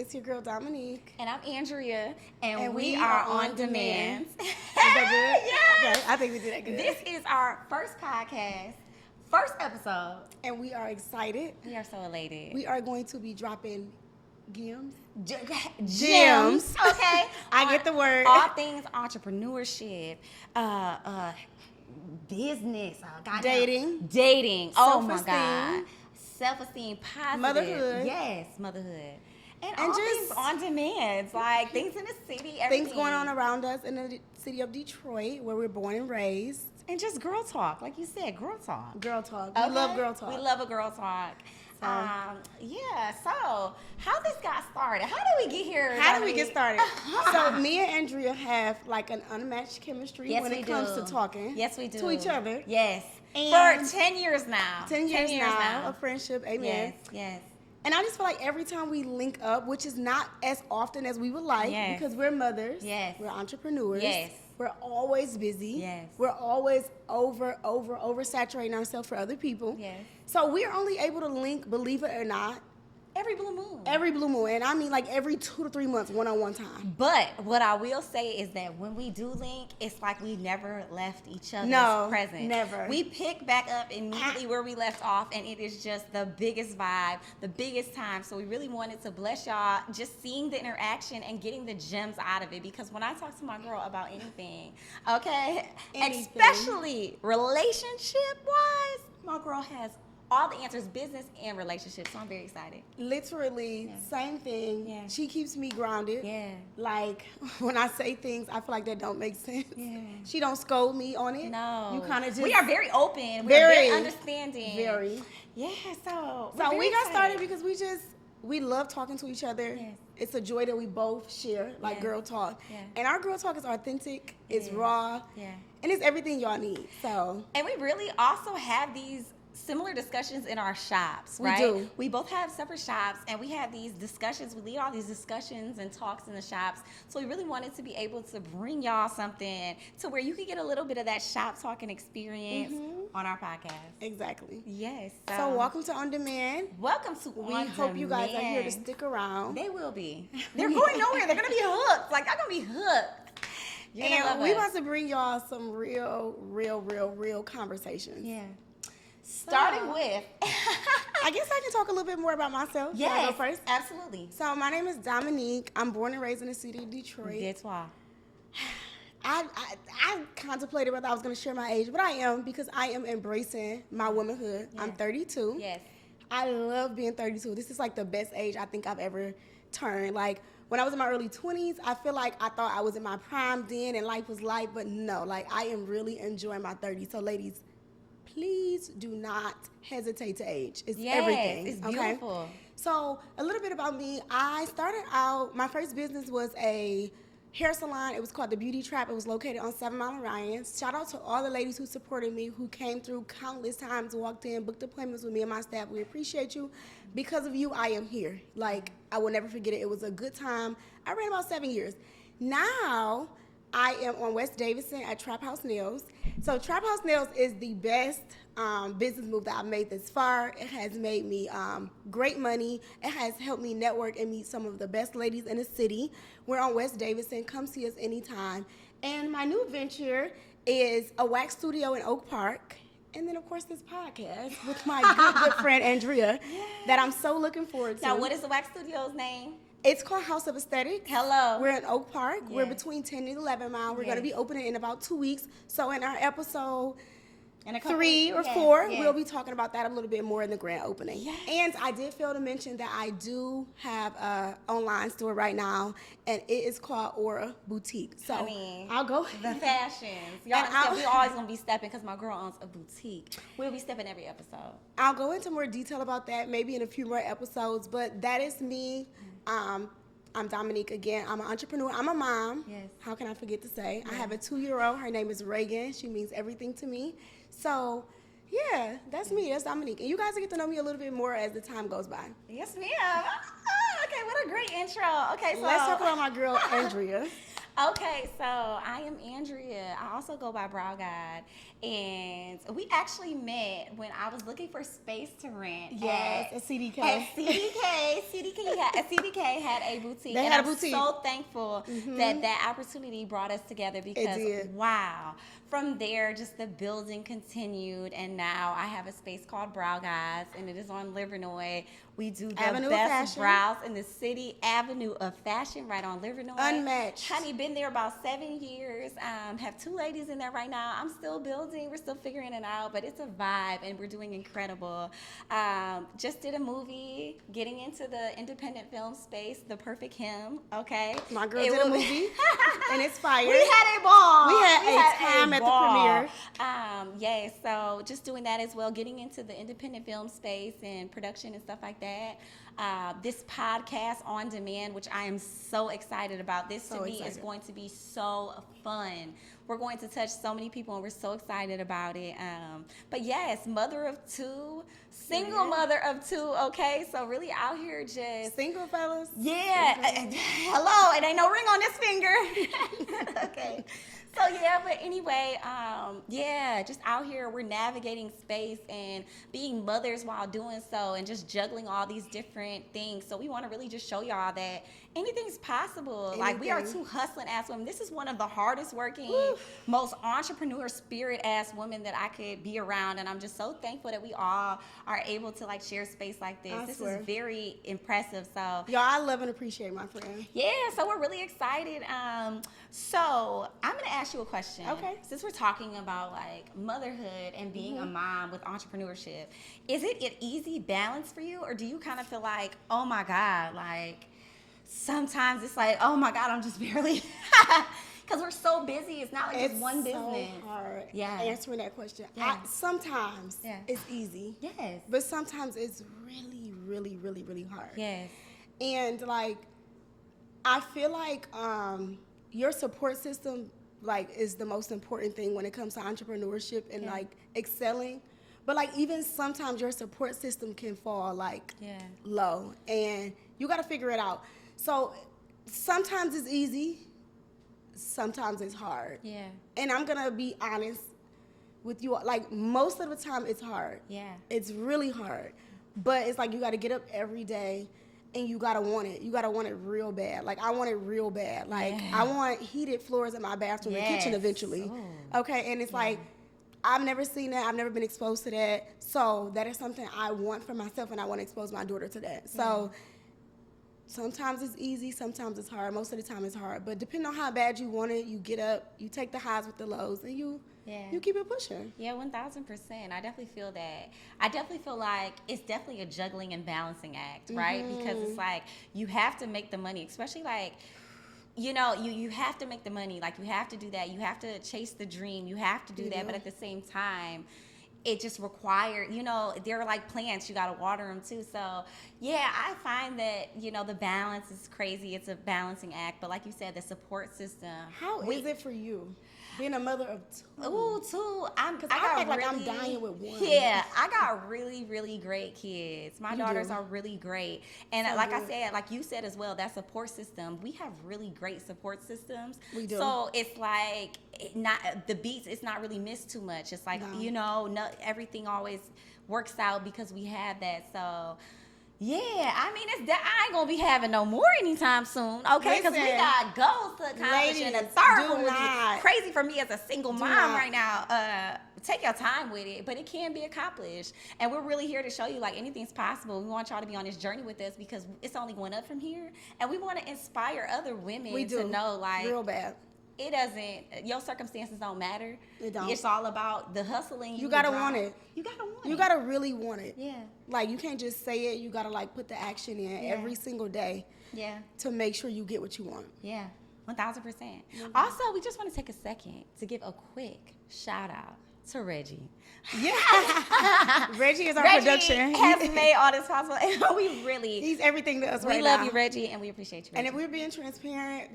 It's your girl Dominique. And I'm Andrea, and we we are are On on Demand. demand. Is that good? Yes. Okay, I think we did that good. This is our first podcast, first episode. And we are excited. We are so elated. We are going to be dropping gems. Gems. Okay. I get the word. All things entrepreneurship, business, dating. Oh my Self-esteem. God. Self-esteem, positive. Motherhood. Yes, motherhood. And all just things on demand, like things in the city, everything. Things going on around us in the city of Detroit, where we're born and raised. And just girl talk, like you said, girl talk. Girl talk. Okay? We love girl talk. We love a girl talk. So- So how this got started? How did we get here? How did we get started? So So me and Andrea have like an unmatched chemistry Yes, when we it comes do. to talking. Yes, we do. To each other. Yes. And For 10 years now. 10 years now of friendship. Amen. Yes. And I just feel like every time we link up, which is not as often as we would like, Yes. because we're mothers, Yes. we're entrepreneurs, Yes. we're always busy, Yes. we're always oversaturating ourselves for other people. Yes. So we're only able to link, believe it or not, Every blue moon. every blue moon, and I mean like every 2 to 3 months, one-on-one time. But what I will say is that when we do link, it's like we never left each other's No, presence. never. We pick back up immediately where we left off, and it is just the biggest vibe, the biggest time. So we really wanted to bless y'all just seeing the interaction and getting the gems out of it. Because when I talk to my girl about anything, okay, Anything. especially relationship-wise, my girl has all the answers, business and relationships. So I'm very excited. Literally, same thing. Yeah. She keeps me grounded. Yeah. Like, when I say things, I feel like that don't make sense. Yeah. She don't scold me on it. No. You kind of just... We are very open. We're Very. very understanding. Very. Yeah, so So we're we very got started excited. because we love talking to each other. Yes. It's a joy that we both share, like Yes. girl talk. Yeah. And our girl talk is authentic, it's It is. raw, Yeah. and it's everything y'all need. So And we really also have these similar discussions in our shops, We right? do. We both have separate shops, and we have these discussions. We lead all these discussions and talks in the shops. So we really wanted to be able to bring y'all something to where you could get a little bit of that shop talking experience on our podcast. exactly. Yes. So welcome to On Demand. welcome to We On hope you guys are here to Demand. stick around. They will be. They're going nowhere. They're gonna be hooked. Like I'm gonna be hooked. You're gonna And love we us. about to bring y'all some real conversations. Yeah. Starting So- with. I guess I can talk a little bit more about myself. Should I Yes. go first? Absolutely. So my name is Dominique. I'm born and raised in the city of Detroit. That's why. I contemplated whether I was going to share my age, but I am because I am embracing my womanhood. I'm Yes. 32. Yes. I love being 32. This is like the best age I think I've ever turned. Like when I was in my early 20s, I feel like I thought I was in my prime then and life was light, but no, like I am really enjoying my 30s. So ladies, please do not hesitate to age. It's Yes, everything. it's okay? beautiful. So a little bit about me. I started out, my first business was a hair salon. It was called The Beauty Trap. It was located on 7 Mile and Ryan. Shout out to all the ladies who supported me, who came through countless times, walked in, booked appointments with me and my staff. We appreciate you. Because of you, I am here. Like, I will never forget it. It was a good time. I ran about 7 years. Now, I am on West Davidson at Trap House Nails. So Trap House Nails is the best business move that I've made this far. It has made me great money. It has helped me network and meet some of the best ladies in the city. We're on West Davidson. Come see us anytime. And my new venture is a wax studio in Oak Park. And then, of course, this podcast with my good friend, Andrea, that I'm so looking forward to. Now, what is the wax studio's name? It's called House of Aesthetics. Hello. We're in Oak Park. We're Yes. between 10 and 11 mile. We're Yes. going to be opening in about 2 weeks. So in our episode And a couple- 3 or yes, 4, yes. we'll be talking about that a little bit more in the grand opening. Yes. And I did fail to mention that I do have an online store right now, and it is called Aura Boutique. So Honey, I'll go. The fashions. Y'all And I'll- understand, we always going to be stepping because my girl owns a boutique. We'll be stepping every episode. I'll go into more detail about that maybe in a few more episodes, but that is me. I'm Dominique again. I'm an entrepreneur. I'm a mom. Yes. How can I forget to say? I have a 2-year-old. Her name is Reagan. She means everything to me. So, yeah, that's me. That's Dominique. And you guys will get to know me a little bit more as the time goes by. Yes, ma'am. Okay, what a great intro. Okay, so Let's talk about my girl, Andrea. Okay, so I am Andrea. I also go by Brow Guide. And we actually met when I was looking for space to rent. Yes, at CDK. At CDK. CDK had a boutique. They and had a I'm boutique. so thankful that opportunity brought us together because, did. wow. From there, just the building continued. And now I have a space called Brow Guides, and it is on Livernois. We do the Avenue of best Fashion. brows in the city, Avenue of Fashion, right on Livernois. Unmatched. Honey, been there about 7 years. Have 2 ladies in there right now. I'm still building. We're still figuring it out, but it's a vibe, and we're doing incredible. Just did a movie, getting into the independent film space, The Perfect Him. Okay, My girl did a movie, and it's fire. We had a ball. We had a time at the premiere. Yeah, so just doing that as well, getting into the independent film space and production and stuff like that. This podcast, On Demand, which I am so excited about. This to me is going to be so fun. We're going to touch so many people, and we're so excited about it. But yes, mother of 2, single mother of 2. Okay, so really out here just single fellas. Yeah. Hello, it ain't no ring on this finger. Okay. So yeah, but anyway, yeah, just out here we're navigating space and being mothers while doing so, and just juggling all these different things. So we want to really just show y'all that anything's possible. Like, we are 2 hustling ass women. This is one of the hardest working, most entrepreneur spirit ass women that I could be around, and I'm just so thankful that we all are able to like share space like this. This is very impressive. So y'all, I love and appreciate my friend. yeah, so we're really excited. So I'm gonna ask you a question. Okay. Since we're talking about like motherhood and being a mom with entrepreneurship, is it an easy balance for you, or do you kind of feel like, oh my God, like sometimes it's like, oh my God, I'm just barely, because we're so busy. It's not like just one business. It's so hard answering that question. Yeah. Sometimes it's easy. Yes. But sometimes it's really, really, really, really hard. Yes. And like, I feel like your support system like is the most important thing when it comes to entrepreneurship and like excelling. But like, even sometimes your support system can fall like low, and you got to figure it out. So sometimes it's easy, sometimes it's hard. Yeah. And I'm gonna be honest with you, like most of the time it's hard. Yeah. It's really hard. But it's like you gotta get up every day and you gotta want it. You gotta want it real bad. Like, I want it real bad. Like, I want heated floors in my bathroom and kitchen eventually. Okay, and it's like, I've never seen that. I've never been exposed to that. So that is something I want for myself, and I want to expose my daughter to that. So sometimes it's easy, sometimes it's hard. Most of the time it's hard. But depending on how bad you want it, you get up, you take the highs with the lows, and you keep it pushing. Yeah, 1,000%. I definitely feel that. I definitely feel like it's definitely a juggling and balancing act, right? Because it's like, you have to make the money, especially like, you know, you have to make the money. Like, you have to do that. You have to chase the dream. You have to do that. But at the same time, it just required, you know, they're like plants. You got to water them too. So, yeah, I find that, you know, the balance is crazy. It's a balancing act. But like you said, the support system. How is it for you, being a mother of 2? Ooh, 2. I act like I'm dying with 1. Yeah, I got really, really great kids. My daughters are really great. And like I said, like you said as well, that support system, we have really great support systems. We do. So it's like, it's not really missed too much. It's like, you know, everything always works out because we have that. So yeah, I mean, I ain't gonna be having no more anytime soon, okay? Because we got goals to accomplish, and the third one would be crazy for me as a single mom right now. Take your time with it, but it can be accomplished. And we're really here to show you, like, anything's possible. We want y'all to be on this journey with us because it's only going up from here, and we want to inspire other women to know, like, real bad. It doesn't, your circumstances don't matter. It don't. It's all about the hustling. You gotta want it. You gotta want it. You gotta really want it. Yeah. Like, you can't just say it. You gotta, like, put the action in every single day. Yeah. To make sure you get what you want. Yeah. 1,000%. Also, we just want to take a second to give a quick shout out to Reggie. Yeah. Reggie is our production. Has made all this possible. And he's everything to us right now. We love you, Reggie, and we appreciate you, Reggie. And if we're being transparent,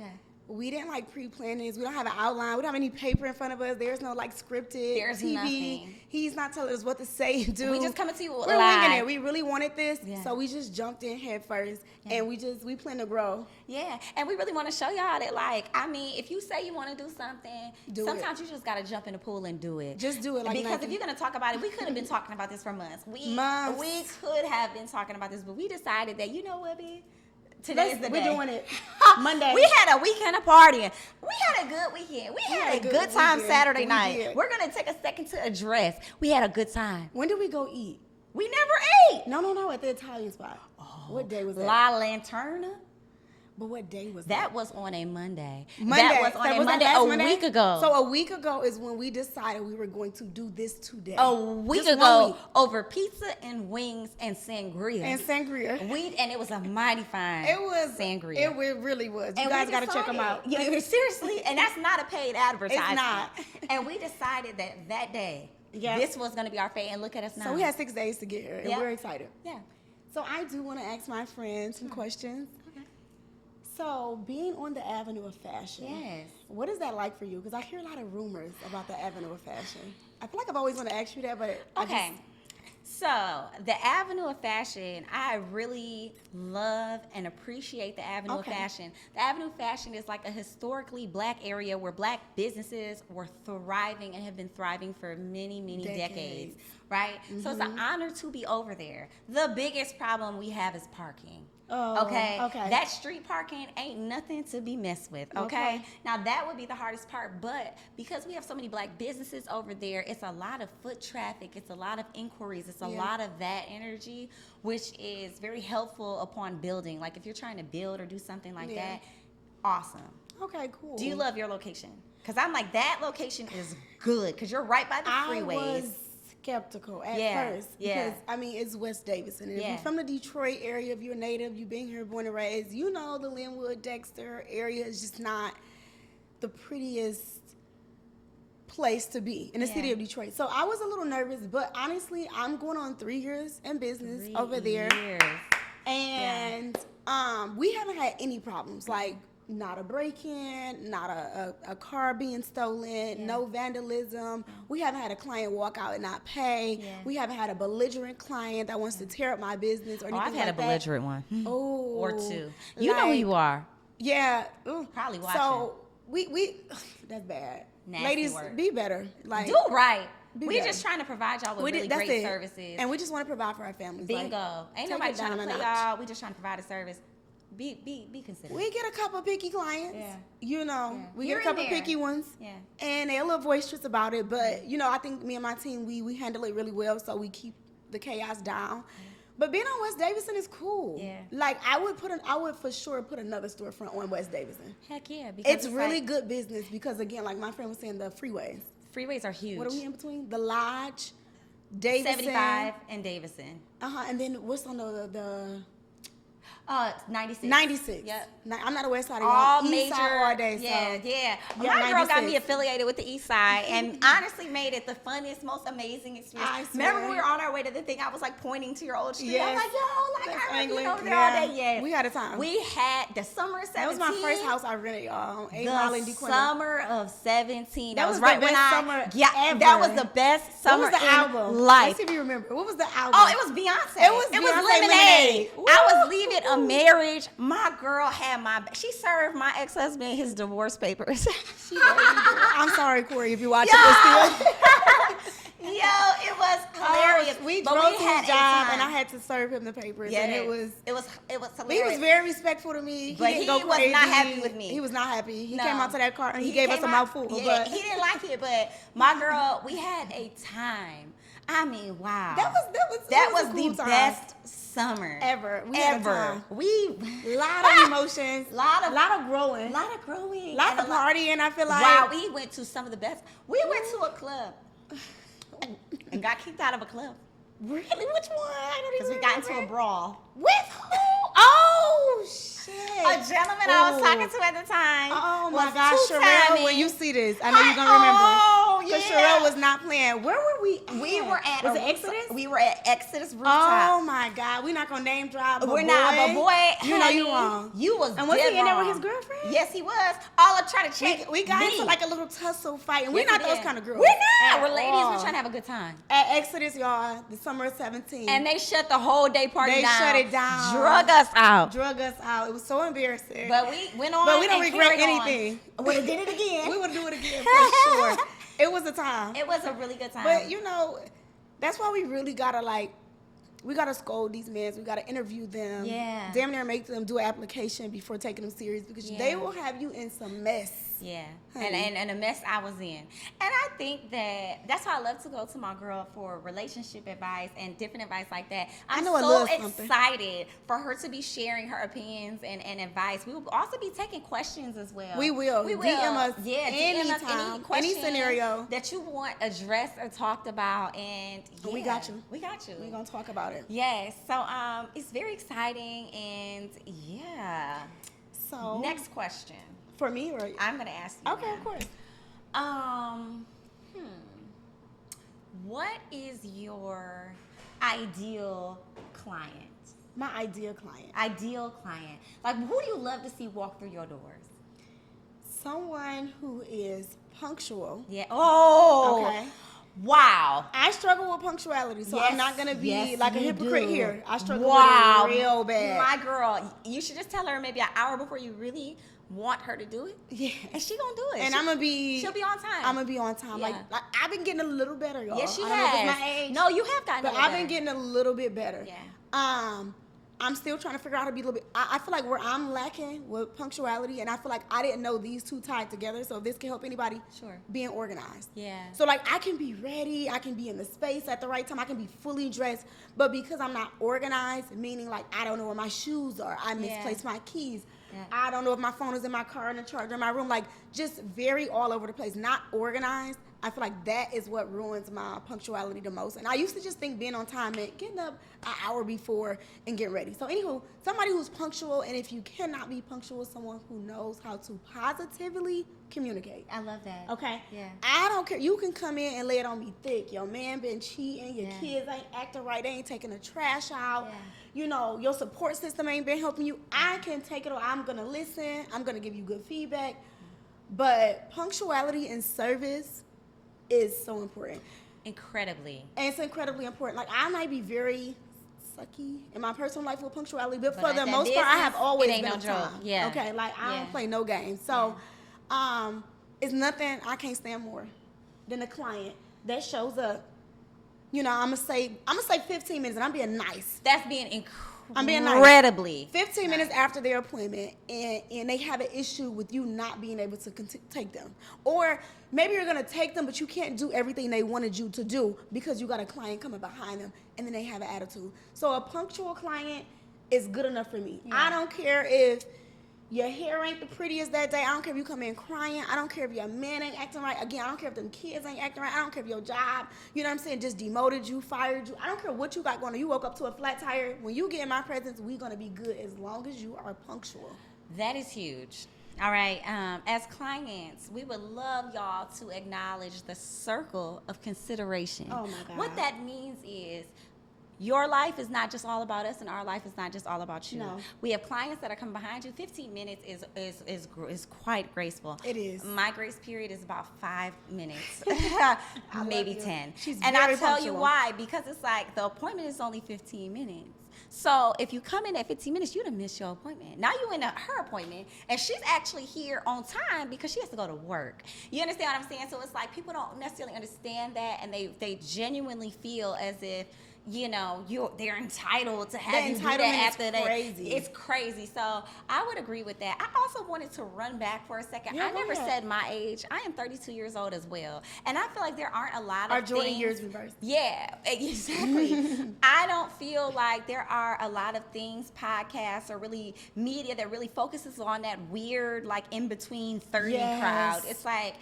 we didn't like pre-plan this. We don't have an outline. We don't have any paper in front of us. There's no like scripted There's TV. nothing. He's not telling us what to say and do. We just coming to you We're live. winging it. We really wanted this, Yeah. so we just jumped in head first, and we plan to grow. Yeah, and we really want to show y'all that, like, I mean, if you say you want to do something, sometimes you just got to jump in the pool and do it. Just do it, like because nothing. if you're going to talk about it, we could have been talking about this for months. We could have been talking about this, but we decided that, you know what, B? Today's the day. We're doing it. Monday. We had a weekend of partying. We had a good weekend. We had a good time weekend. Saturday We night. did. We're going to take a second to address. We had a good time. When did we go eat? We never ate. No, at the Italian spot. What day was that? La Lanterna. But what day was that? That was on a Monday. Monday. That was on a Monday a week ago. So a week ago is when we decided we were going to do this today. A week Just ago 1 week. over pizza and wings and sangria. And it was a mighty fine sangria. It really was. You And guys we got to check them out. Yeah, seriously, and that's not a paid advertisement. It's not. And we decided that day, this was going to be our fate, and look at us now. So we had 6 days to get here, and we're excited. Yeah. So I do want to ask my friends some questions. Okay. So being on the Avenue of Fashion, Yes. what is that like for you? Because I hear a lot of rumors about the Avenue of Fashion. I feel like I've always wanted to ask you that, but Okay. So the Avenue of Fashion, I really love and appreciate the Avenue of Fashion. The Avenue of Fashion is like a historically black area where black businesses were thriving and have been thriving for many, many decades, right? So it's an honor to be over there. The biggest problem we have is parking. Oh, okay. okay. That street parking ain't nothing to be messed with. Okay? Now that would be the hardest part, but because we have so many black businesses over there, it's a lot of foot traffic, it's a lot of inquiries, it's a lot of that energy, which is very helpful upon building. Like if you're trying to build or do something like that, awesome. Okay, cool. Do you love your location? Because I'm like, that location is good because you're right by the freeways. I was skeptical at first because I mean it's West Davidson. And if you're from the Detroit area, if you're a native, you've been here, born and raised, you know the Linwood, Dexter area is just not the prettiest place to be in the city of Detroit. So I was a little nervous, but honestly, I'm going on 3 years in business over there, and we haven't had any problems like. Not a break-in, not a car being stolen, no vandalism. We haven't had a client walk out and not pay. We haven't had a belligerent client that wants to tear up my business or anything like that. I've had a belligerent one. Oh. Or two. You know who you are. Yeah. Probably watching. So we that's bad. Nasty Ladies, word. be better. Like Do right. We're better. just trying to provide y'all with really that's great it. services. And we just want to provide for our families. Bingo. Like, Ain't take nobody it trying to down a play notch. y'all. We just trying to provide a service. Be considerate. We get a couple picky clients. Yeah. You know, we You're get a couple in there. picky ones. Yeah. And they're a little boisterous about it, but you know, I think me and my team we handle it really well, so we keep the chaos down. But being on West Davidson is cool. Yeah. Like I would for sure put another storefront on West Davidson. Heck yeah. Because It's really good business because again, like my friend was saying, the freeways. freeways are huge. What are we in between? The Lodge, Davidson, 75 and Davison. And then what's on the 96. 96. Yep. I'm not a West Side. All East major. Side all day. So. Yeah. Yeah, My girl got 96. me affiliated with the East Side and honestly made it the funniest, most amazing experience. I swear. Remember we were on our way to the thing, I was like pointing to your old street. Yes. I was like, yo, like That's I remember being England. over there all day. Yeah. Yeah. We had a time. We had the summer of 17. That was my first house I rented, y'all. On 8 Mile in The DeQuinta. summer of 17. That That was was the right best when I summer that ever. was the best summer What was the in album? life. Let's see if you remember. What was the album? Oh, it was Beyonce. It was Beyonce Lemonade. Lemonade. I was leaving a marriage. My girl had she served my ex-husband his divorce papers. I'm sorry, Corey, if you're watching Yo! this still. Yo, it was hilarious. We But drove to had his a job, time. and I had to serve him the papers, and it was hilarious. he was very respectful to me. But didn't he go was crazy. not happy with me. He was not happy. He No. came out to that car and he gave us a came mouthful. out- But he didn't like it, but my girl, we had a time. I mean, wow. that was the a cool time. best summer Ever. We had a ever. time. We lot of emotions, lot of growing, lot of growing, lot and of a lot- partying. I feel like Wow, we went to some of the best. We went to a club and got kicked out of a club really, which one? I don't because even we got into a remember. brawl. With who? Oh shit! A gentleman I was Ooh. talking to at the time. Oh my was gosh, too Sherelle, timing. when you see this, I know you're gonna remember. Oh, Because Sherelle was not playing. Where were we at? We were at was it Exodus? We were at Exodus rooftop. Oh my God, we're not gonna name drop. We're not, but boy, you know you honey, wrong. You was and was dead he in there wrong. with his girlfriend? Yes, he was. All up trying to check. We got me. into like a little tussle fight, and we're Yes, not we those did. kind of girls. We're not. at We're ladies. all. We're trying to have a good time. At Exodus, y'all, the summer of 17. And they shut the whole day party They down. shut it down. Drug us out. Drug us out. It was so embarrassing. But we went on. But we don't and regret carried on. anything. Would have did it again. We would do it again for sure. It was a time. It was a really good time. But you know, that's why we really gotta we gotta scold these men. We gotta interview them. Yeah. Damn near make them do an application before taking them serious because they will have you in some mess. Yeah, Honey. and the mess I was in. And I think that's why I love to go to my girl for relationship advice and different advice like that. I'm know a so little something. excited for her to be sharing her opinions and advice. We will also be taking questions as well. We will. We will. DM us yeah, anytime, DM us any question scenario that you want addressed or talked about. And yeah, we got you. We got you. We're gonna talk about it. Yes. So it's very exciting and yeah. So Next question. for me or I'm gonna ask you. okay, now. of course. What is your ideal client? My ideal client. Ideal client. Like, who do you love to see walk through your doors? Someone who is punctual. Yeah. Oh. Okay. Wow. I struggle with punctuality, so I'm not gonna be yes, like a you hypocrite do. here. I struggle Wow. with it real bad. My girl, you should just tell her maybe an hour before you really want her to do it. Yeah. And she gonna do it. And she'll be on time. I'm gonna be on time. Yeah. Like I've been getting a little better, y'all. Yes, she I don't know if has. it's my age. No, you have gotten But a I've little been better. getting a little bit better. Yeah. I'm still trying to figure out how to be a little bit. I feel like where I'm lacking with punctuality, and I feel like I didn't know these two tied together. So if this can help anybody, Sure. being organized. Yeah. So like I can be ready, I can be in the space at the right time, I can be fully dressed, but because I'm not organized, meaning like I don't know where my shoes are, I misplaced my keys. Yeah. I don't know if my phone is in my car, in the charger, in my room, like just very all over the place, not organized. I feel like that is what ruins my punctuality the most. And I used to just think being on time meant getting up an hour before and getting ready. So anywho, somebody who's punctual, and if you cannot be punctual, someone who knows how to positively communicate. I love that. Okay? Yeah. I don't care. You can come in and lay it on me thick. Your man been cheating. Your Yeah. kids ain't acting right. They ain't taking the trash out. Yeah. You know, your support system ain't been helping you. I can take it, or I'm going to listen. I'm going to give you good feedback. But punctuality and service is so important. Incredibly. And it's incredibly important. Like, I might be very sucky in my personal life with punctuality, but But for at the that most part, I business, have always it ain't been no on joke. time. Yeah. Okay, like, I Yeah. don't play no games. So, it's nothing I can't stand more than a client that shows up. You know, I'm gonna say 15 minutes, and I'm being nice. That's being incredibly. I'm being nice. 15 minutes after their appointment, and they have an issue with you not being able to take them. Or maybe you're going to take them, but you can't do everything they wanted you to do because you got a client coming behind them, and then they have an attitude. So a punctual client is good enough for me. Yeah. I don't care if your hair ain't the prettiest that day. I don't care if you come in crying. I don't care if your man ain't acting right. Again, I don't care if them kids ain't acting right. I don't care if your job, you know what I'm saying, just demoted you, fired you. I don't care what you got going on. You woke up to a flat tire. When you get in my presence, we going to be good as long as you are punctual. That is huge. All right. As clients, we would love y'all to acknowledge the circle of consideration. Oh, my God. What that means is your life is not just all about us, and our life is not just all about you. No. We have clients that are coming behind you. 15 minutes is quite graceful. It is. My grace period is about 5 minutes, love maybe you. 10. She's and very I'll tell you punctual. why. Because it's like the appointment is only 15 minutes. So if you come in at 15 minutes, you'd have missed your appointment. Now you in her appointment, and she's actually here on time because she has to go to work. You understand what I'm saying? So it's like people don't necessarily understand that, and they genuinely feel as if, you know, they're entitled to have you do that entitlement is after that. crazy. It's crazy. So I would agree with that. I also wanted to run back for a second. Yeah, I go never ahead. said my age. I am 32 years old as well, and I feel like there aren't a lot of Our Jordan things. years reversed. Yeah, exactly. I don't feel like there are a lot of things, podcasts or really media that really focuses on that weird, like in between 30 Yes. crowd. It's like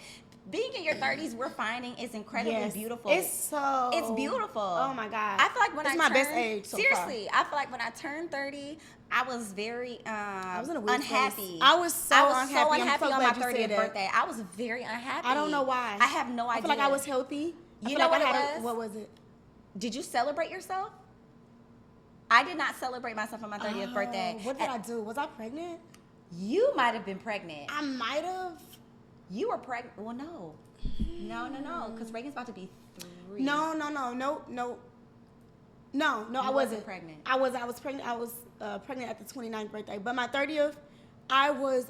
being in your 30s, we're finding is incredibly beautiful. It's beautiful. Oh my God. I feel like when it's I my turned, best age so seriously, I feel like when I turned 30, I was very I was in a weird unhappy. Place. I was so unhappy. I'm so on my my 30th birthday. I was very unhappy. I don't know why. I have no idea. I feel like I was healthy. You know what it was? What was it? Did you celebrate yourself? I did not celebrate myself on my 30th birthday. What did I do? Was I pregnant? You might have been pregnant. I might have. You were pregnant. Well, no. No. Because Reagan's about to be 3. No. I wasn't pregnant. I was pregnant. I was pregnant at the 29th birthday. But my 30th, I was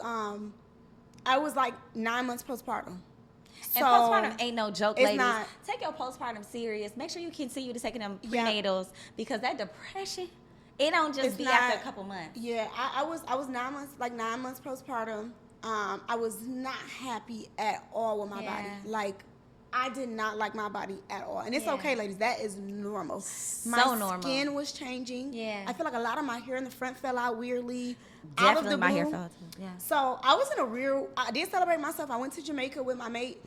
like 9 months postpartum. And postpartum ain't no joke, ladies. Not. Take your postpartum serious. Make sure you continue to take them prenatals because that depression, it don't just be after a couple months. Yeah, I was 9 months, like 9 months postpartum. I was not happy at all with my body. Like, I did not like my body at all. And it's okay, ladies. That is normal. My skin was changing. Yeah. I feel like a lot of my hair in the front fell out weirdly. Definitely out of the my blue. hair fell too. Yeah. So I was in I did celebrate myself. I went to Jamaica with my mate.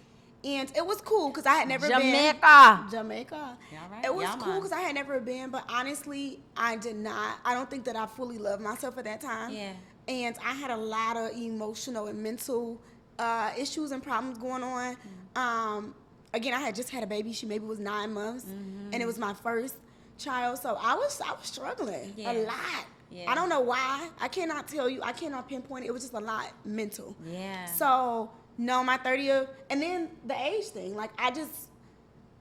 And it was cool because I had never been. Jamaica. Right. It was cool because I had never been. But honestly, I don't think that I fully loved myself at that time. Yeah. And I had a lot of emotional and mental issues and problems going on. Again, I had just had a baby. She maybe was 9 months, and it was my first child. So I was struggling a lot. Yeah. I don't know why. I cannot tell you. I cannot pinpoint it. It was just a lot mental. Yeah. So no, my 30th, and then the age thing. Like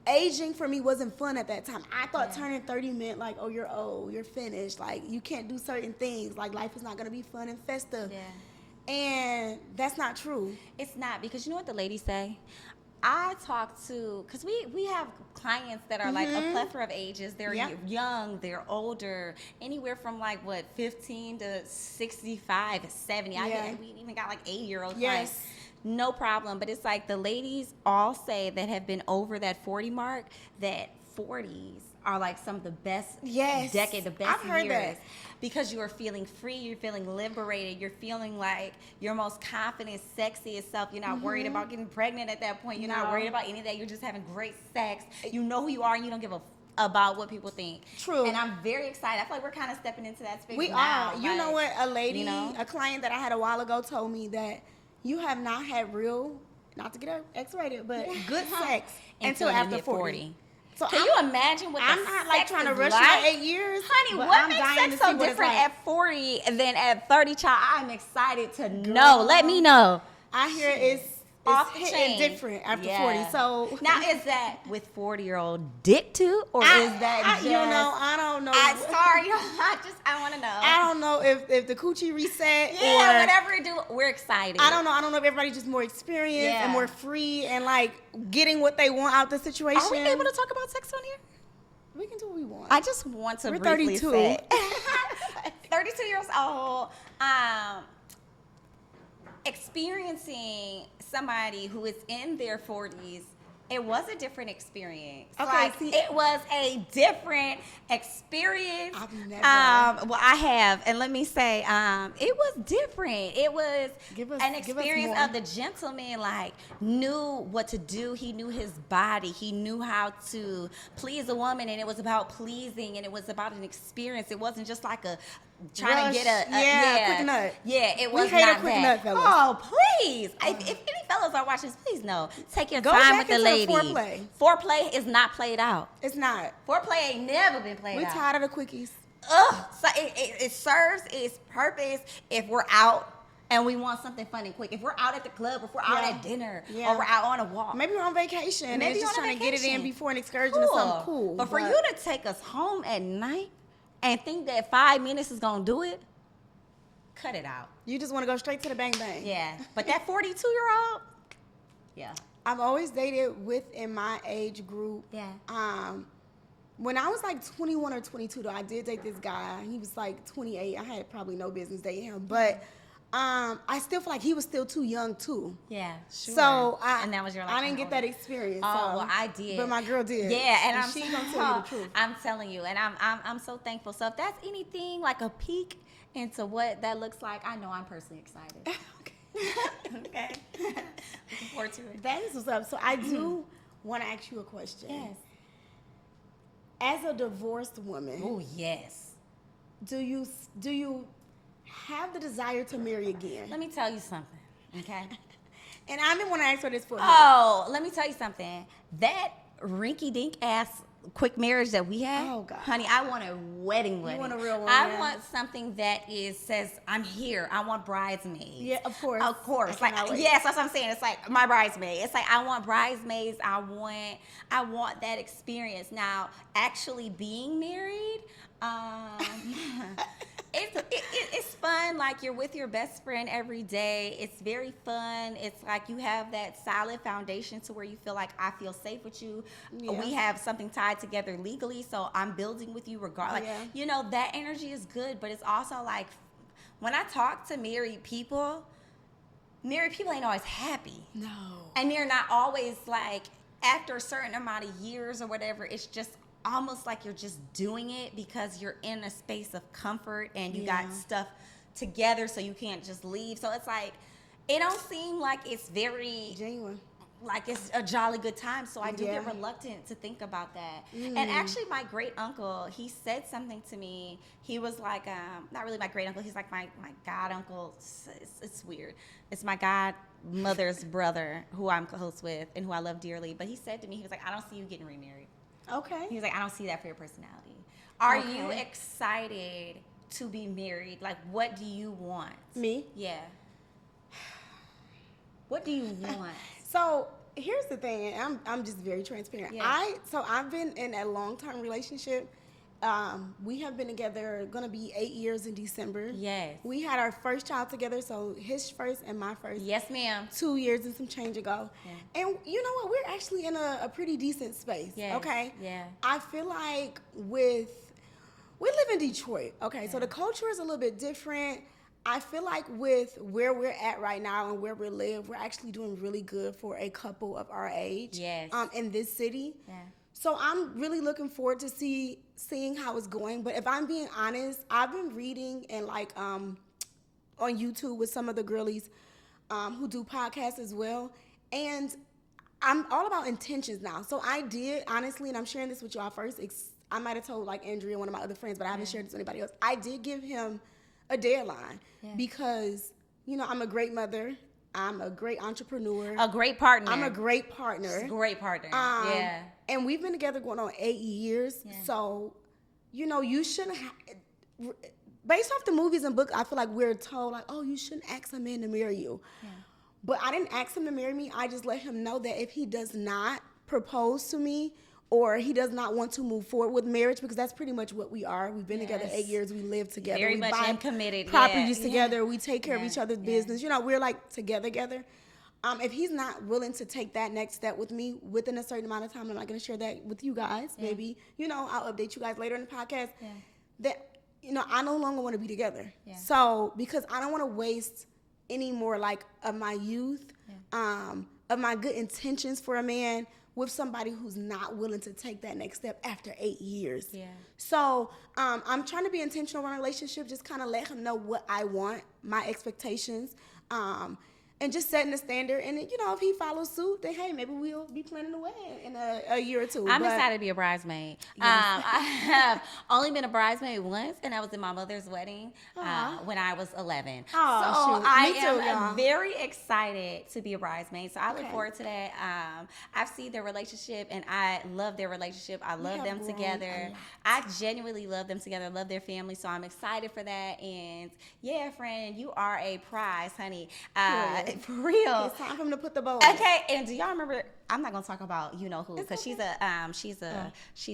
aging for me wasn't fun at that time. I thought turning 30 meant like, oh, you're old, you're finished. Like you can't do certain things. Like life is not gonna be fun and festive. Yeah. And that's not true. It's not, because you know what the ladies say? I talk to, because we have clients that are like a plethora of ages. They're young, they're older, anywhere from like 15 to 65, 70. We even got like 80-year-old clients. No problem. But it's like the ladies all say that have been over that 40 mark, that 40s are like some of the best decade, the best I've heard years. that. Because you are feeling free, you're feeling liberated, you're feeling like your most confident, sexiest self. You're not worried about getting pregnant at that point. You're not worried about any of that. You're just having great sex. You know who you are and you don't give a about what people think. True. And I'm very excited. I feel like we're kind of stepping into that space. We now. are. You know what? A lady, a client that I had a while ago told me that you have not had real, not to get X-rated, but good sex until after 40. So can you imagine what I'm not like trying to rush my 8 years. Honey, what makes sex so different at 40 than at 30, child? I'm excited to know. Let me know. I hear it's off the chain. Different after 40. So now, is that with 40-year-old dick too, or is that just? You know, I don't know. I'm sorry, I want to know. I don't know if the coochie reset. Yeah, whatever it do, we're excited. I don't know. I don't know if everybody's just more experienced and more free and like getting what they want out the situation. Are we able to talk about sex on here? We can do what we want. I just want to. We're briefly 32. Say, 32 years old. Experiencing somebody who is in their 40s, it was a different experience. Okay, it was a different experience. I've never. Well, I have, and let me say, it was different. It was an experience of the gentleman. Like, knew what to do. He knew his body. He knew how to please a woman, and it was about pleasing, and it was about an experience. It wasn't just like a trying to get a quick nut. Yeah, it was we hate not a quick that. nut, fellas. Oh, please! If any fellas are watching this, please know. Take your Go time back with the into lady. foreplay. Foreplay is not played out. It's not. Foreplay ain't never been played We're out. tired of the quickies. Ugh. So it serves its purpose if we're out and we want something fun and quick. If we're out at the club, if we're out at dinner, or we're out on a walk. Maybe we're on vacation. Maybe and it's just trying to get it in before an excursion or something cool. But for you to take us home at night and think that 5 minutes is going to do it, cut it out. You just want to go straight to the bang bang. Yeah. But that 42-year-old, I've always dated within my age group. Yeah. When I was like 21 or 22, though, I did date this guy. He was like 28. I had probably no business dating him. But I still feel like he was still too young, too. Yeah, sure. So and that was your I didn't get that experience. Oh, well, I did. But my girl did. Yeah, and she's going to tell you the truth. I'm telling you, and I'm so thankful. So if that's anything like a peek into what that looks like, I know I'm personally excited. Okay. Okay. Looking forward to it. That is what's up. So I do want to ask you a question. Yes. As a divorced woman, Oh, yes. do you have the desire to marry again? Let me tell you something, okay? And I've been wanting to ask for this for a minute. Oh, let me tell you something. That rinky-dink ass quick marriage that we had, Oh, God. honey, I want a wedding. You want a real one, I yeah. want something that says I'm here. I want bridesmaids. Yeah, of course. Of course. I Like, cannot wait. yes, that's what I'm saying. It's like my bridesmaid. It's like I want bridesmaids. I want that experience. Now, actually being married, it's fun. Like, you're with your best friend every day. It's very fun. It's like you have that solid foundation to where you feel like I feel safe with you. Yeah. We have something tied together legally, so I'm building with you regardless. Yeah. Like, you know, that energy is good, but it's also like when I talk to married people ain't always happy. No. And they're not always like, after a certain amount of years or whatever, it's just almost like you're just doing it because you're in a space of comfort and you Yeah. got stuff together, so you can't just leave. So it's like, it don't seem like it's very, Genuine. like it's a jolly good time. So I do Yeah. get reluctant to think about that. And actually my great uncle, he said something to me. He was like, not really my great uncle. He's like my god uncle. It's weird. It's my godmother's brother who I'm close with and who I love dearly. But he said to me, he was like, I don't see you getting remarried. Okay. He was like, I don't see that for your personality. Are Okay. you excited to be married? Like, what do you want? Me? Yeah. What do you want? So here's the thing, and I'm just very transparent. Yeah. I've been in a long-term relationship. We have been together, gonna be 8 years in December. Yes. We had our first child together, so his first and my first. Yes, ma'am. 2 years and some change ago. Yeah. And you know what? We're actually in a pretty decent space. Yes. Okay. Yeah. I feel like we live in Detroit. Okay. So the culture is a little bit different. I feel like with where we're at right now and where we live, we're actually doing really good for a couple of our age. Yes. In this city. Yeah. So I'm really looking forward to seeing how it's going. But if I'm being honest, I've been reading and like on YouTube with some of the girlies who do podcasts as well. And I'm all about intentions now. So I did, honestly, and I'm sharing this with y'all first. I might have told like Andrea, one of my other friends, but I haven't shared this with anybody else. I did give him a deadline because, you know, I'm a great mother. I'm a great entrepreneur. A great partner. I'm a great partner. Great partner. Yeah. And we've been together going on 8 years. Yeah. So, you know, you shouldn't based off the movies and books, I feel like we're told like, oh, you shouldn't ask a man to marry you. Yeah. But I didn't ask him to marry me. I just let him know that if he does not propose to me or he does not want to move forward with marriage, because that's pretty much what we are. We've been together 8 years. We live together. Very we much buy committed. properties Yeah. together. We take care of Yeah. each other's business. You know, we're like together. If he's not willing to take that next step with me within a certain amount of time, I'm not going to share that with you guys. Yeah. Maybe, you know, I'll update you guys later in the podcast. Yeah. That, you know, I no longer want to be together. Yeah. So, because I don't want to waste any more like of my youth, of my good intentions for a man with somebody who's not willing to take that next step after 8 years. Yeah. So I'm trying to be intentional in my relationship, just kind of let him know what I want, my expectations, and just setting the standard. And, you know, if he follows suit, then, hey, maybe we'll be planning a wedding in a year or two. I'm But excited to be a bridesmaid. Yes. I have only been a bridesmaid once, and that was in my mother's wedding when I was 11. Aw, so shoot. I Me too, am y'all. very excited to be a bridesmaid. So I look Okay. forward to that. I've seen their relationship, and I love their relationship. I love have them grown together. a lot. I genuinely love them together. I love their family, so I'm excited for that. And yeah, friend, you are a prize, honey. Period. For real. It's time for him to put the bow on. Okay, and do y'all remember? I'm not gonna talk about you know who because she's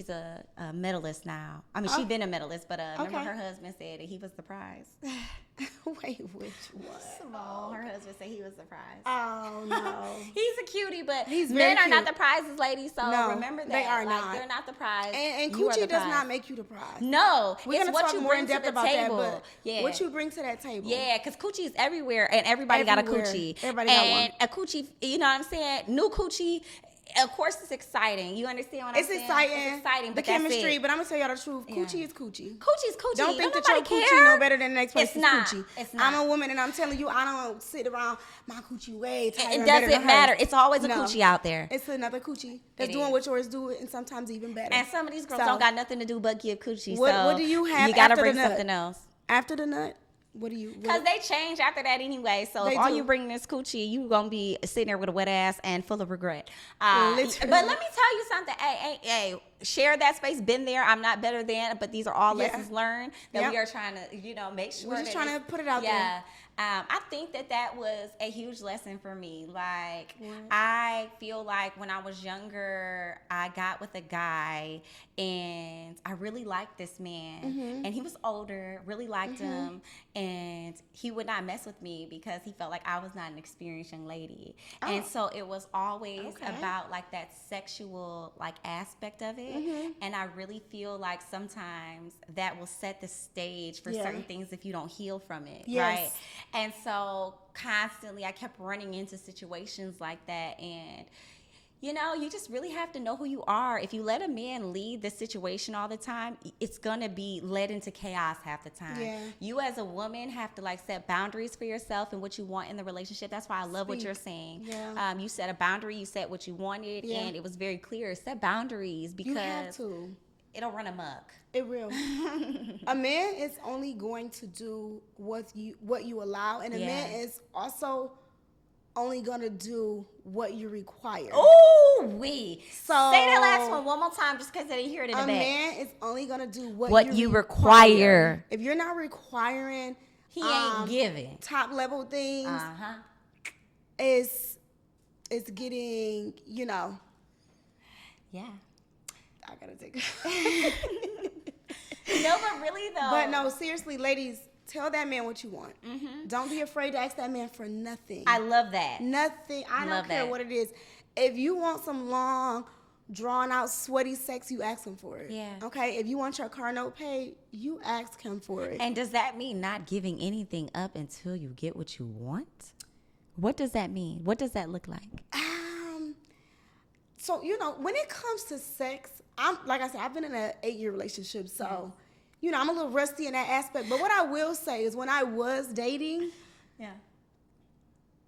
a medalist now. I mean, she's been a medalist, but remember Okay. her husband said that he was the prize. Wait, which one? Simone, her husband said he was the prize. Oh, no. He's a cutie, but He's very men are not cute. the prizes, ladies. So No, remember that they are like, not. They're not the prize. And You are the coochie does prize. not make you the prize. No, We're it's gonna what talk you more bring in depth to the about table. that, but yeah. what you bring to that table. Yeah, because coochie is everywhere, and everybody got a Everywhere. coochie. Everybody got and one. a coochie, you know what I'm saying? New coochie of course, it's exciting. You understand what I'm saying? It's exciting, the but chemistry. that's it. But I'm gonna tell y'all the truth. Yeah. Coochie is coochie. Coochie's coochie. Don't think that nobody your care. coochie no better than the next person's It's not. coochie. It's not. I'm a woman, and I'm telling you, I don't sit around my coochie way tighter. It and better doesn't than matter. hers. It's always a No. coochie out there. It's another coochie that's It doing is. what yours do, and sometimes even better. And some of these girls So, don't got nothing to do but give coochie. What do you have You gotta after bring the nut? something else. After the nut, what do you? Because they change after that anyway. So They if all do. you bring is coochie, you going to be sitting there with a wet ass and full of regret. Literally. But let me tell you something. Hey, share that space. Been there. I'm not better than. But these are all Yeah. lessons learned that Yep. we are trying to, make sure. We're just that trying to put it out there. Yeah. I think that was a huge lesson for me. Like, Yeah. I feel like when I was younger, I got with a guy and I really liked this man. Mm-hmm. And he was older, really liked him. And he would not mess with me because he felt like I was not an experienced young lady. And so it was always Okay. about like that sexual like aspect of it. And I really feel like sometimes that will set the stage for Yeah. certain things if you don't heal from it. Yes. Right. And so constantly I kept running into situations like that. And, you just really have to know who you are. If you let a man lead the situation all the time, it's going to be led into chaos half the time. Yeah. You as a woman have to like set boundaries for yourself and what you want in the relationship. That's why I love what Speak. you're saying. Yeah. You set a boundary, you set what you wanted, Yeah. and it was very clear. Set boundaries because You have to. it'll run amok. It will. A man is only going to do what you allow, and a man is also only gonna do what you require. Ooh, So say that last one more time, just because I didn't hear it in the a back. man is only gonna do What you require. If you're not requiring, He ain't giving. top level things. It's getting, Yeah. I gotta take. No, but really though. But no, seriously, ladies, tell that man what you want. Don't be afraid to ask that man for nothing. I love that. Nothing. I don't Love care that. what it is. If you want some long, drawn out, sweaty sex, you ask him for it. Yeah. Okay. If you want your car note paid, you ask him for it. And does that mean not giving anything up until you get what you want? What does that mean? What does that look like? So when it comes to sex, like I said, I've been in an 8-year relationship, so I'm a little rusty in that aspect. But what I will say is, when I was dating, Yeah.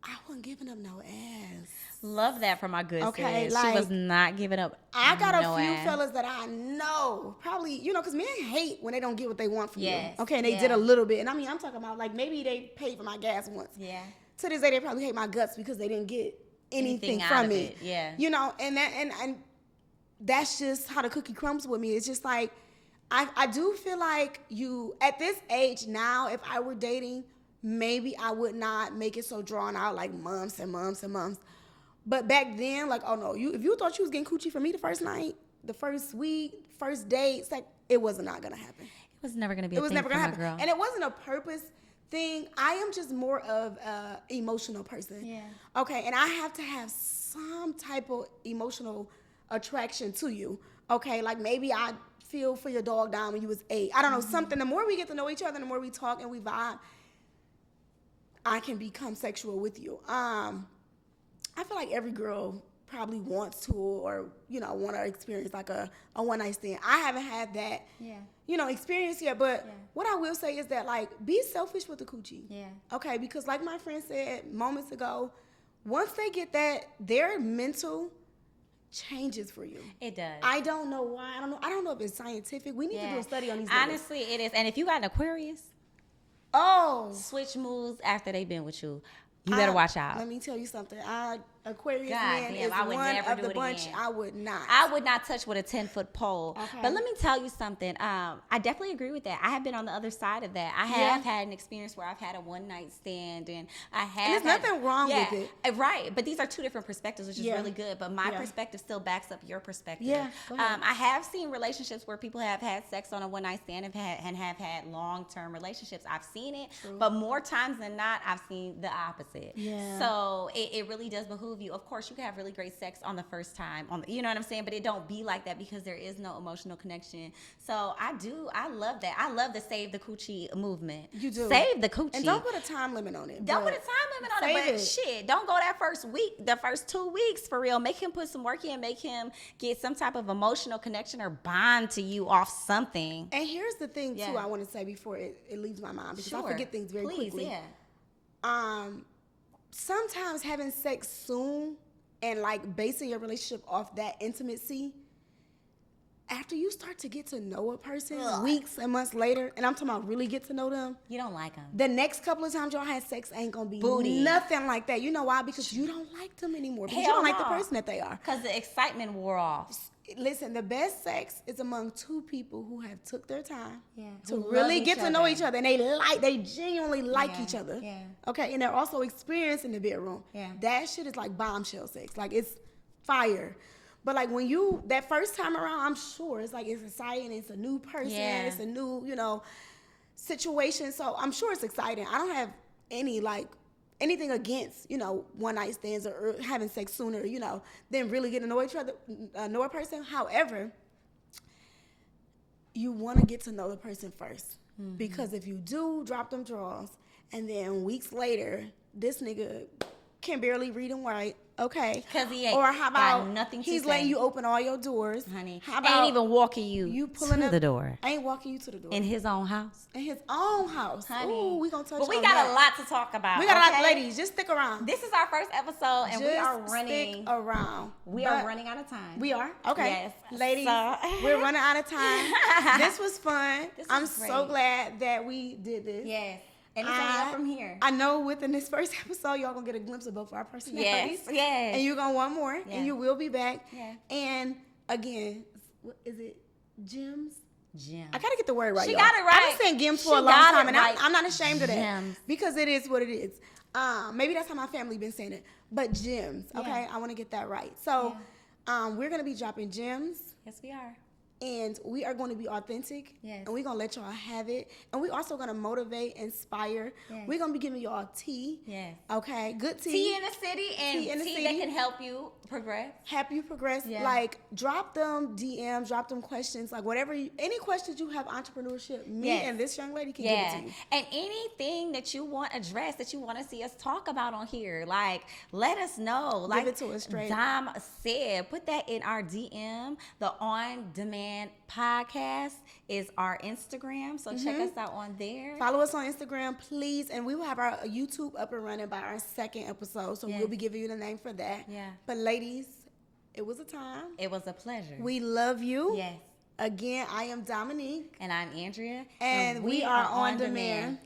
I wasn't giving up no ass. Love that from my good Okay, sis. like, she was not giving up. I got no a few ass. fellas that I know probably, because men hate when they don't get what they want from Yes, you. Okay, and they yeah. did a little bit. And I mean, I'm talking about like maybe they paid for my gas once. Yeah. To this day, they probably hate my guts because they didn't get anything out from of it. Yeah. And that's just how the cookie crumbles with me. It's just like, I do feel like at this age now, if I were dating, maybe I would not make it so drawn out, like months and months and months. But back then, like, oh no, if you thought you was getting coochie from me the first night, the first week, first date, it's like, it was not gonna happen. It was never gonna be. It was never gonna happen. Girl. And it wasn't a purpose thing. I am just more of an emotional person. Yeah. Okay, and I have to have some type of emotional attraction to you. Okay, like maybe I feel for your dog down when you was 8. I don't know, something. The more we get to know each other, the more we talk and we vibe, I can become sexual with you. I feel like every girl probably wants to, or want to experience like a one night stand. I haven't had that, experience yet. But what I will say is that, like, be selfish with the coochie. Yeah. Okay, because like my friend said moments ago, once they get that, their mental changes for you. It does. I don't know why. I don't know if it's scientific. We need to do a study on these niggas. Honestly, it is. And if you got an Aquarius, switch moves after they've been with you. You better watch out. Let me tell you something. Aquarius God man damn, is I would one never of do the it bunch again. I would not. I would not touch with a 10-foot pole. Okay. But let me tell you something. I definitely agree with that. I have been on the other side of that. I have had an experience where I've had a one-night stand, and I have. And there's nothing wrong with it. Right. But these are two different perspectives, which is really good. But my perspective still backs up your perspective. Yeah, go ahead. I have seen relationships where people have had sex on a one-night stand and have had long-term relationships. I've seen it, but more times than not, I've seen the opposite. Yeah. So it really does behoove move you. Of course, you can have really great sex on the first time, you know what I'm saying? But it don't be like that because there is no emotional connection. So I love that. I love the save the coochie movement. You do. Save the coochie. And don't put a time limit on it. Don't put a time limit on it, but shit, don't go that first week, the first 2 weeks for real. Make him put some work in, make him get some type of emotional connection or bond to you off something. And here's the thing too I want to say before it leaves my mind, because I forget things very quickly. Yeah. Sometimes having sex soon and like basing your relationship off that intimacy, after you start to get to know a person weeks and months later, and I'm talking about really get to know them, you don't like them. The next couple of times y'all had sex ain't gonna be nothing like that. You know why? Because you don't like them anymore. Because you don't like the person that they are. Because the excitement wore off. Listen, the best sex is among two people who have took their time to Who really love get each to know other. each other, and they genuinely like each other. Yeah. Okay, and they're also experienced in the bedroom. Yeah. That shit is like bombshell sex. Like, it's fire. But like when you, that first time around, I'm sure it's like, it's exciting. It's a new person. Yeah. It's a new, situation. So I'm sure it's exciting. I don't have anything against, one night stands or having sex sooner, than really getting to know each other, know a person. However, you want to get to know the person first. Mm-hmm. Because if you do drop them drawers and then weeks later, this nigga can barely read and write, okay. Because he ain't or how about got nothing to he's say. letting you open all your doors. Honey, how about ain't even walking you pulling to up the door. I ain't walking you to the door. In his own house. In his own house. Honey. Ooh, we gonna touch on But we that. got a lot to talk about. We got a lot, ladies. Just stick around. This is our first episode, and we are Just running. Stick around. We are running out of time. We are? Okay. Yes. Ladies, So- we're running out of time. This was fun. I'm was so great. glad that we did this. Yes. And it's only up from here. I know within this first episode, y'all gonna get a glimpse of both our personalities. Yes. And you're gonna want more, Yeah. and you will be back. Yeah. And again, what is it? Gems? Gems. I gotta get the word right. She y'all. got it right. I've been saying gems for She a long got it time, and right. I'm not ashamed of that Gems. because it is what it is. Maybe that's how my family been saying it, but gems. Okay, I want to get that right. So, we're gonna be dropping gems. Yes, we are. And we are going to be authentic. Yes. And we're going to let y'all have it. And we're also going to motivate, inspire. Yes. We're going to be giving y'all tea. Yes. Okay? Good tea. Tea in the city and Tea in the tea city. that can help you progress. Help you progress. Yeah. Like, drop them DMs, drop them questions. Like, whatever, any questions you have entrepreneurship, me Yes. and this young lady can Yeah. give it to you. And anything that you want addressed, that you want to see us talk about on here, like, let us know. Like it to us straight. Dom said, put that in our DM. The On Demand podcast is our Instagram. So check us out on there. Follow us on Instagram, please. And we will have our YouTube up and running by our second episode. So we'll be giving you the name for that. Yeah. But ladies, it was a time. It was a pleasure. We love you. Yes. Again, I am Dominique. And I'm Andrea. And we are On Demand.